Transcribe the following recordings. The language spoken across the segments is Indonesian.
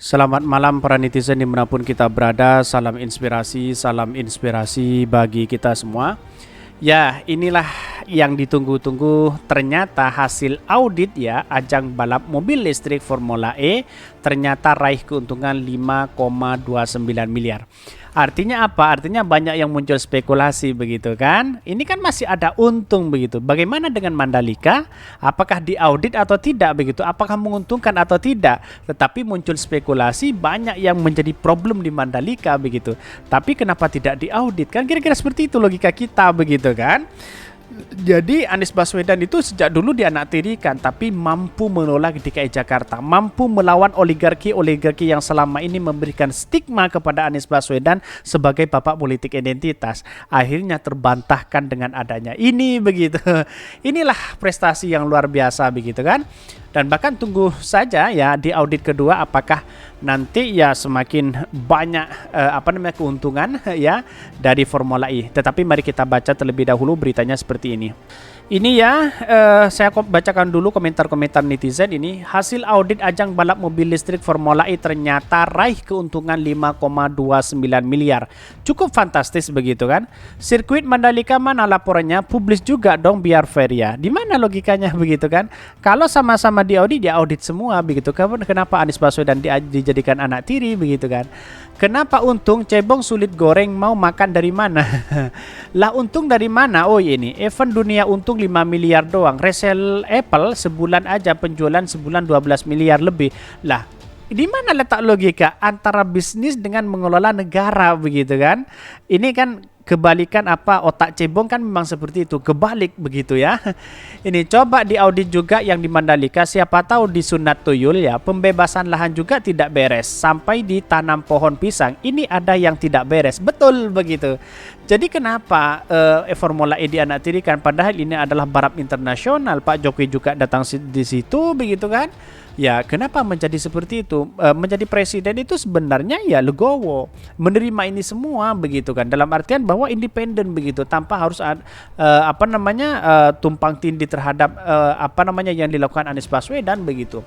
Selamat malam para netizen dimanapun kita berada. Salam inspirasi bagi kita semua. Ya, inilah yang ditunggu-tunggu. Ternyata hasil audit ya, ajang balap mobil listrik Formula E ternyata raih keuntungan 5,29 miliar. Artinya apa? Artinya banyak yang muncul spekulasi begitu kan. Ini kan masih ada untung begitu. Bagaimana dengan Mandalika? Apakah diaudit atau tidak begitu? Apakah menguntungkan atau tidak? Tetapi muncul spekulasi banyak yang menjadi problem di Mandalika begitu. Tapi kenapa tidak diaudit? Kan kira-kira seperti itu logika kita begitu kan. Jadi Anies Baswedan itu sejak dulu dianaktirikan, tapi mampu menolak DKI Jakarta, mampu melawan oligarki yang selama ini memberikan stigma kepada Anies Baswedan sebagai bapak politik identitas. Akhirnya terbantahkan dengan adanya ini begitu. Inilah prestasi yang luar biasa begitu kan. Dan bahkan tunggu saja ya di audit kedua apakah nanti ya semakin banyak keuntungan ya dari Formula E. Tetapi mari kita baca terlebih dahulu beritanya seperti ini. Ini ya, saya bacakan dulu komentar-komentar netizen ini. Hasil audit ajang balap mobil listrik Formula E ternyata raih keuntungan 5,29 miliar. Cukup fantastis begitu kan. Sirkuit Mandalika mana laporannya? Publis juga dong biar fair ya. Di mana logikanya begitu kan? Kalau sama-sama diaudit, ya audit semua begitu. Kenapa Anies Baswedan dijadikan anak tiri begitu kan? Kenapa untung cebong sulit goreng mau makan dari mana? Lah untung dari mana? Oh ini event dunia untung 5 miliar doang. Resell Apple sebulan aja penjualan sebulan 12 miliar lebih. Lah di mana letak logika antara bisnis dengan mengelola negara begitu kan? Ini kan kebalikan apa otak cebong kan memang seperti itu, kebalik begitu ya. Ini coba diaudit juga yang di Mandalika, siapa tahu di Sunat Tuyul ya, pembebasan lahan juga tidak beres sampai ditanam pohon pisang. Ini ada yang tidak beres, betul begitu. Jadi kenapa Formula E dianaktirikan padahal ini adalah balap internasional, Pak Jokowi juga datang di situ begitu kan? Ya, kenapa menjadi seperti itu? Menjadi presiden itu sebenarnya ya legowo, menerima ini semua begitu kan. Dalam artian bahwa independen begitu, tanpa harus tumpang tindih terhadap yang dilakukan Anies Baswedan begitu.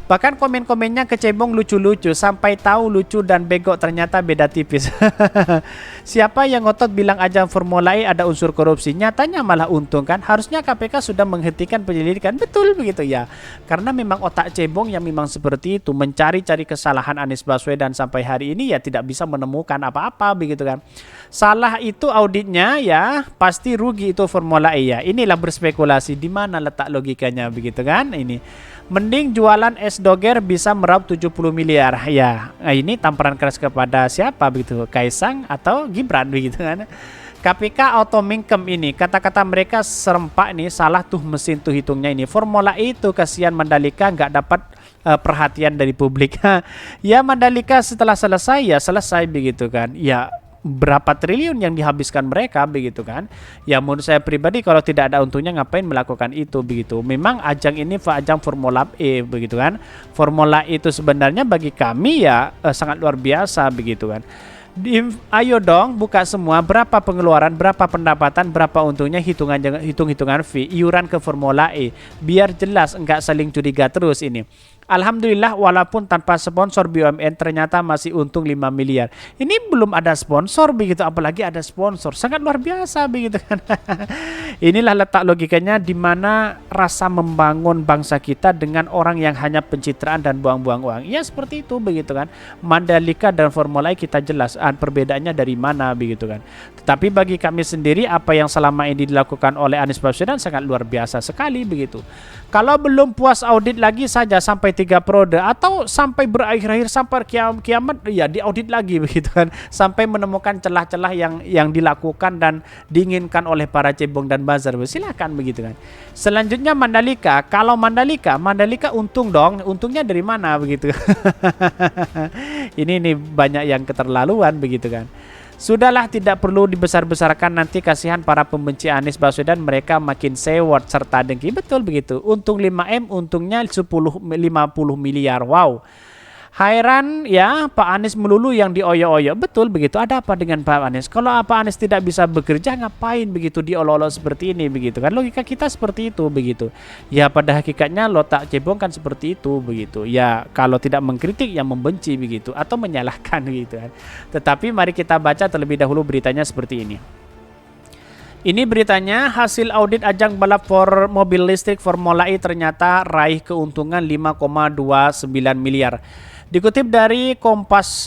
Bahkan komen-komennya kecebong lucu-lucu, sampai tahu lucu dan bego ternyata beda tipis. Siapa yang ngotot bilang ajang Formula E ada unsur korupsi? Nyatanya malah untung kan. Harusnya KPK sudah menghentikan penyelidikan. Betul begitu ya. Karena memang otak cebong yang memang seperti itu, mencari-cari kesalahan Anies Baswedan sampai hari ini ya tidak bisa menemukan apa-apa begitu kan. Salah itu auditnya ya, pasti rugi itu Formula E ya. Inilah berspekulasi di mana letak logikanya begitu kan. Ini mending jualan es doger bisa meraup 70 miliar. Ya, ini tamparan keras kepada siapa begitu? Kaisang atau Gibran begitu kan. KPK auto mingkem ini. Kata-kata mereka serempak nih, salah tuh mesin tuh hitungnya ini. Formula E itu kasihan Mandalika nggak dapat perhatian dari publik. Ya Mandalika setelah selesai ya selesai begitu kan. Ya berapa triliun yang dihabiskan mereka begitu kan. Ya menurut saya pribadi kalau tidak ada untungnya ngapain melakukan itu begitu. Memang ajang ini ajang Formula E begitu kan. Formula E itu sebenarnya bagi kami ya sangat luar biasa begitu kan. Ayo dong buka semua, berapa pengeluaran, berapa pendapatan, berapa untungnya, hitung-hitungan fee iuran ke Formula E biar jelas, enggak saling curiga terus ini. Alhamdulillah walaupun tanpa sponsor BUMN ternyata masih untung 5 miliar. Ini belum ada sponsor begitu, apalagi ada sponsor. Sangat luar biasa begitu kan. Inilah letak logikanya di mana rasa membangun bangsa kita dengan orang yang hanya pencitraan dan buang-buang uang. Ya seperti itu begitu kan. Mandalika dan Formula E kita jelas perbedaannya dari mana begitu kan. Tetapi bagi kami sendiri apa yang selama ini dilakukan oleh Anies Baswedan sangat luar biasa sekali begitu. Kalau belum puas audit lagi saja sampai 3 periode atau sampai berakhir-akhir sampai kiamat ya diaudit lagi begitu kan, sampai menemukan celah-celah yang dilakukan dan diinginkan oleh para cebong dan buzzer. Silakan begitu kan. Selanjutnya Mandalika. Kalau Mandalika untung dong. Untungnya dari mana begitu. ini banyak yang keterlaluan begitu kan. Sudahlah tidak perlu dibesar-besarkan, nanti kasihan para pembenci Anies Baswedan, mereka makin sewot serta dengki. Betul begitu. Untung 5M, untungnya 50 miliar. Wow. Heran ya, Pak Anies melulu yang dioyo-oyo. Betul begitu. Ada apa dengan Pak Anies? Kalau Pak Anies tidak bisa bekerja, ngapain begitu diolok-olok seperti ini begitu kan? Logika kita seperti itu begitu. Ya pada hakikatnya Lotak Cebong kan seperti itu begitu. Ya kalau tidak mengkritik yang membenci begitu atau menyalahkan gitu kan. Tetapi mari kita baca terlebih dahulu beritanya seperti ini. Ini beritanya, hasil audit ajang balap for mobil listrik Formula E ternyata raih keuntungan 5,29 miliar. Dikutip dari Kompas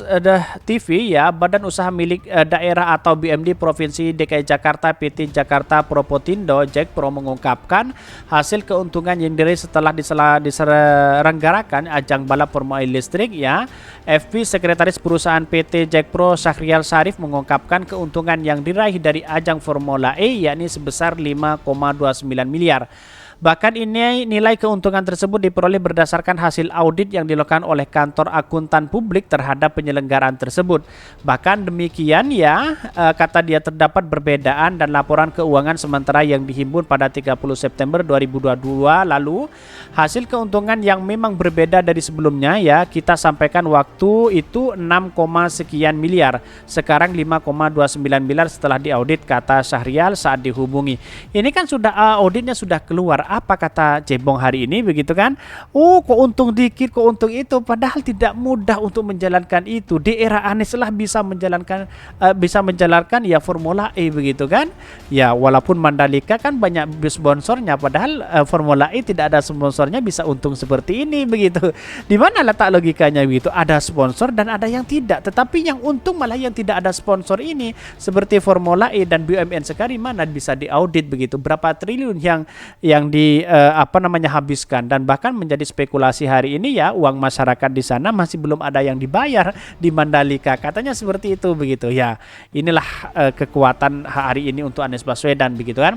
TV ya, Badan Usaha Milik Daerah atau BUMD Provinsi DKI Jakarta PT Jakarta Propotindo Jakpro mengungkapkan hasil keuntungan yang diraih setelah diselenggarakan ajang balap Formula E listrik ya. FP Sekretaris Perusahaan PT Jakpro Syahrial Sarif mengungkapkan keuntungan yang diraih dari ajang Formula E yakni sebesar 5,29 miliar. Bahkan ini nilai keuntungan tersebut diperoleh berdasarkan hasil audit yang dilakukan oleh kantor akuntan publik terhadap penyelenggaraan tersebut. Bahkan demikian ya, kata dia terdapat perbedaan dan laporan keuangan sementara yang dihimpun pada 30 September 2022 lalu. Hasil keuntungan yang memang berbeda dari sebelumnya ya, kita sampaikan waktu itu 6, sekian miliar. Sekarang 5,29 miliar setelah diaudit, kata Syahrial saat dihubungi. Ini kan sudah auditnya sudah keluar. Apa kata Cebong hari ini begitu kan? Oh, kok untung dikit, kok untung itu, padahal tidak mudah untuk menjalankan itu. Di era Anies lah bisa menjalankan ya Formula E begitu kan? Ya walaupun Mandalika kan banyak sponsornya, padahal Formula E tidak ada sponsornya bisa untung seperti ini begitu. Di mana letak logikanya begitu? Ada sponsor dan ada yang tidak. Tetapi yang untung malah yang tidak ada sponsor ini, seperti Formula E dan BUMN sekarang mana bisa diaudit begitu? Berapa triliun yang habiskan, dan bahkan menjadi spekulasi hari ini ya, uang masyarakat di sana masih belum ada yang dibayar di Mandalika, katanya seperti itu begitu ya. Inilah kekuatan hari ini untuk Anies Baswedan begitu kan.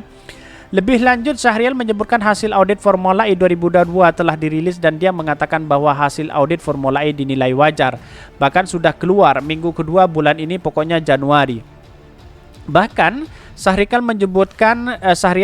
Lebih lanjut, Syahrial menyebutkan hasil audit Formula E 2022 telah dirilis dan dia mengatakan bahwa hasil audit Formula E dinilai wajar, bahkan sudah keluar minggu kedua bulan ini, pokoknya Januari. Bahkan Syahrial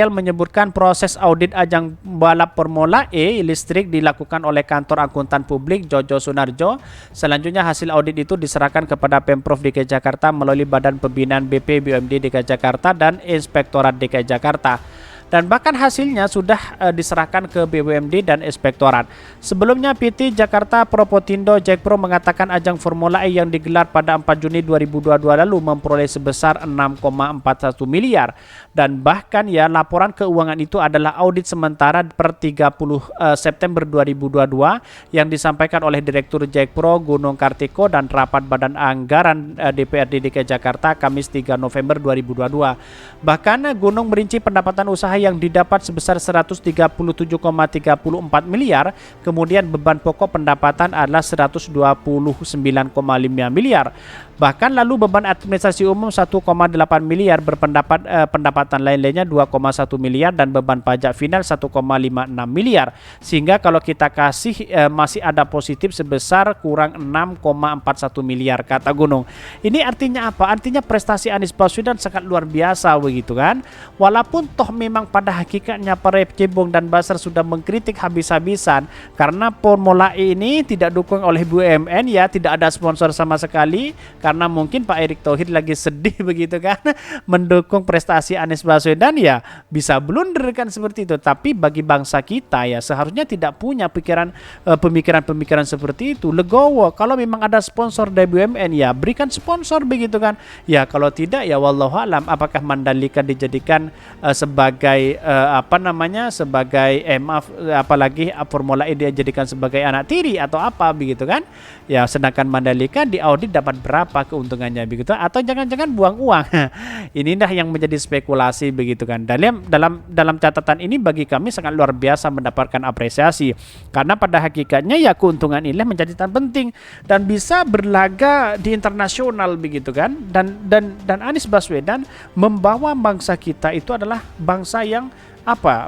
menyebutkan proses audit ajang balap Formula E listrik dilakukan oleh kantor akuntan publik Jojo Sunarjo. Selanjutnya hasil audit itu diserahkan kepada Pemprov DKI Jakarta melalui Badan Pembinaan BP BUMD DKI Jakarta dan Inspektorat DKI Jakarta. Dan bahkan hasilnya sudah diserahkan ke BUMD dan Inspektorat. Sebelumnya PT Jakarta Propotindo Jakpro mengatakan ajang Formula E yang digelar pada 4 Juni 2022 lalu memperoleh sebesar 6,41 miliar. Dan bahkan ya, laporan keuangan itu adalah audit sementara per 30 September 2022 yang disampaikan oleh Direktur Jakpro Gunung Kartiko dan rapat Badan Anggaran DPRD DKI Jakarta Kamis 3 November 2022. Bahkan Gunung merinci pendapatan usaha yang didapat sebesar 137,34 miliar, kemudian beban pokok pendapatan adalah 129,5 miliar. Bahkan lalu beban administrasi umum 1,8 miliar, pendapatan lain-lainnya 2,1 miliar dan beban pajak final 1,56 miliar. Sehingga kalau kita kasih masih ada positif sebesar kurang 6,41 miliar, kata Gunung. Ini artinya apa? Artinya prestasi Anies Baswedan sangat luar biasa begitu kan. Walaupun toh memang pada hakikatnya para Cebong dan Basar sudah mengkritik habis-habisan karena Formula E ini tidak dukung oleh BUMN ya, tidak ada sponsor sama sekali. Karena mungkin Pak Erick Thohir lagi sedih begitu kan, mendukung prestasi Anies Baswedan ya, bisa blunder kan seperti itu. Tapi bagi bangsa kita ya seharusnya tidak punya pemikiran seperti itu. Legowo, kalau memang ada sponsor dari BUMN ya berikan sponsor begitu kan. Ya kalau tidak ya wallahualam, apakah Mandalika dijadikan sebagai apalagi Formula E dia jadikan sebagai anak tiri atau apa begitu kan. Ya sedangkan Mandalika diaudit dapat berapa keuntungannya begitu, atau jangan-jangan buang uang. Inilah yang menjadi spekulasi begitu kan. Dalam catatan ini bagi kami sangat luar biasa mendapatkan apresiasi, karena pada hakikatnya ya keuntungan ini menjadi tan penting dan bisa berlaga di internasional begitu kan. Dan Anies Baswedan membawa bangsa kita itu adalah bangsa yang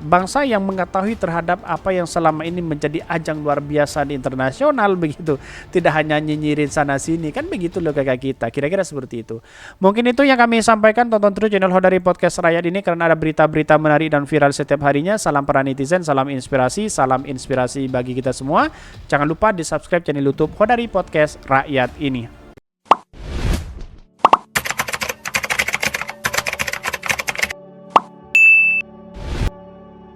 bangsa yang mengetahui terhadap apa yang selama ini menjadi ajang luar biasa di internasional begitu, tidak hanya nyinyirin sana sini, kan begitu loh kakak kita, kira-kira seperti itu. Mungkin itu yang kami sampaikan. Tonton terus channel Hodari Podcast Rakyat ini karena ada berita-berita menarik dan viral setiap harinya. Salam para netizen, salam inspirasi bagi kita semua. Jangan lupa di subscribe channel YouTube Hodari Podcast Rakyat ini.